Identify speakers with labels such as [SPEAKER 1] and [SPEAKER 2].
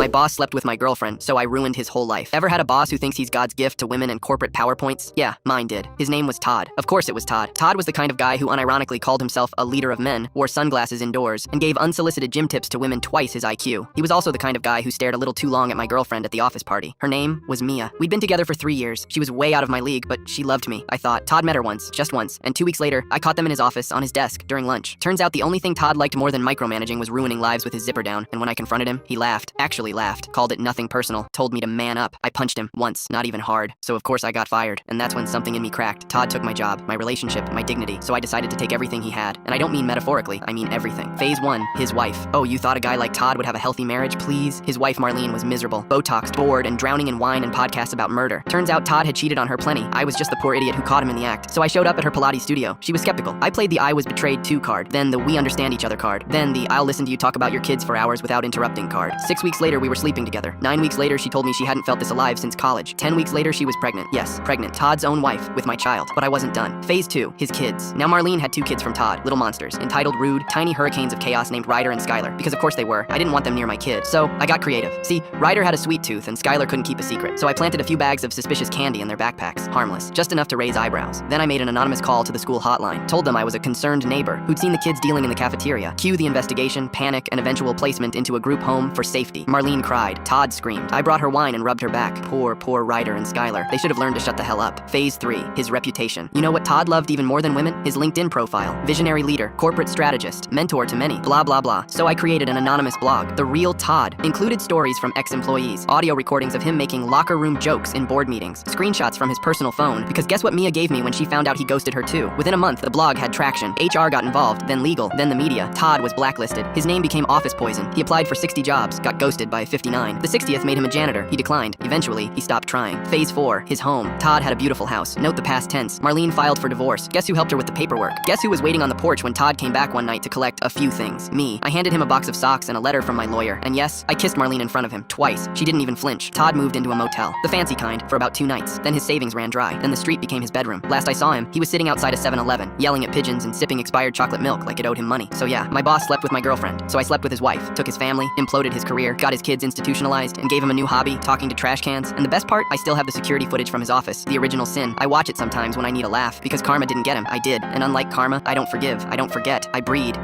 [SPEAKER 1] My boss slept with my girlfriend, so I ruined his whole life. Ever had a boss who thinks he's God's gift to women and corporate PowerPoints? Yeah, mine did. His name was Todd. Of course it was Todd. Todd was the kind of guy who unironically called himself a leader of men, wore sunglasses indoors, and gave unsolicited gym tips to women twice his IQ. He was also the kind of guy who stared a little too long at my girlfriend at the office party. Her name was Mia. We'd been together for 3 years. She was way out of my league, but she loved me. I thought. Todd met her once, just once, and 2 weeks later, I caught them in his office on his desk during lunch. Turns out the only thing Todd liked more than micromanaging was ruining lives with his zipper down, and when I confronted him, he laughed. Actually laughed. Called it nothing personal. Told me to man up. I punched him once, not even hard. So of course I got fired, and that's when something in me cracked. Todd took my job, my relationship, my dignity, so I decided to take everything he had. And I don't mean metaphorically, I mean everything. Phase 1, his wife. Oh, you thought a guy like Todd would have a healthy marriage? Please? His wife Marlene was miserable, Botoxed, bored, and drowning in wine and podcasts about murder. Turns out Todd had cheated on her plenty. I was just the poor idiot who caught him in the act. So I showed up at her Pilates studio. She was skeptical. I played the I was betrayed too card, then the we understand each other card, then the I'll listen to you talk about your kids for hours without interrupting card. 6 weeks later, we were sleeping together. 9 weeks later, she told me she hadn't felt this alive since college. 10 weeks later, she was pregnant. Yes, pregnant. Todd's own wife, with my child. But I wasn't done. Phase 2, his kids. Now Marlene had 2 kids from Todd, little monsters, entitled rude, tiny hurricanes of chaos named Ryder and Skylar, because of course they were. I didn't want them near my kid. So I got creative. See, Ryder had a sweet tooth and Skylar couldn't keep a secret. So I planted a few bags of suspicious candy in their backpacks. Harmless. Just enough to raise eyebrows. Then I made an anonymous call to the school hotline. Told them I was a concerned neighbor who'd seen the kids dealing in the cafeteria. Cue the investigation, panic, and eventual placement into a group home for safety. Marlene cried. Todd screamed. I brought her wine and rubbed her back. Poor Ryder and Skylar. They should have learned to shut the hell up. Phase 3, his reputation. You know what Todd loved even more than women? His LinkedIn profile. Visionary leader, corporate strategist, mentor to many, blah blah blah. So I created an anonymous blog. The Real Todd included stories from ex-employees, audio recordings of him making locker room jokes in board meetings, screenshots from his personal phone, because guess what Mia gave me when she found out he ghosted her too? Within a month, the blog had traction. HR got involved, then legal, then the media. Todd was blacklisted. His name became office poison. He applied for 60 jobs, got ghosted by 59. The 60th made him a janitor. He declined. Eventually, he stopped trying. Phase 4, his home. Todd had a beautiful house. Note the past tense. Marlene filed for divorce. Guess who helped her with the paperwork? Guess who was waiting on the porch when Todd came back one night to collect a few things? Me. I handed him a box of socks and a letter from my lawyer. And yes, I kissed Marlene in front of him, twice. She didn't even flinch. Todd moved into a motel. The fancy kind, for about 2 nights. Then his savings ran dry. Then the street became his bedroom. Last I saw him, he was sitting outside a 7-Eleven, yelling at pigeons and sipping expired chocolate milk like it owed him money. So yeah, my boss slept with my girlfriend. So I slept with his wife, took his family, imploded his career, got his kids institutionalized, and gave him a new hobby, talking to trash cans. And the best part, I still have the security footage from his office, the original Sin. I watch it sometimes when I need a laugh, because karma didn't get him. I did. And unlike karma, I don't forgive, I don't forget, I breed.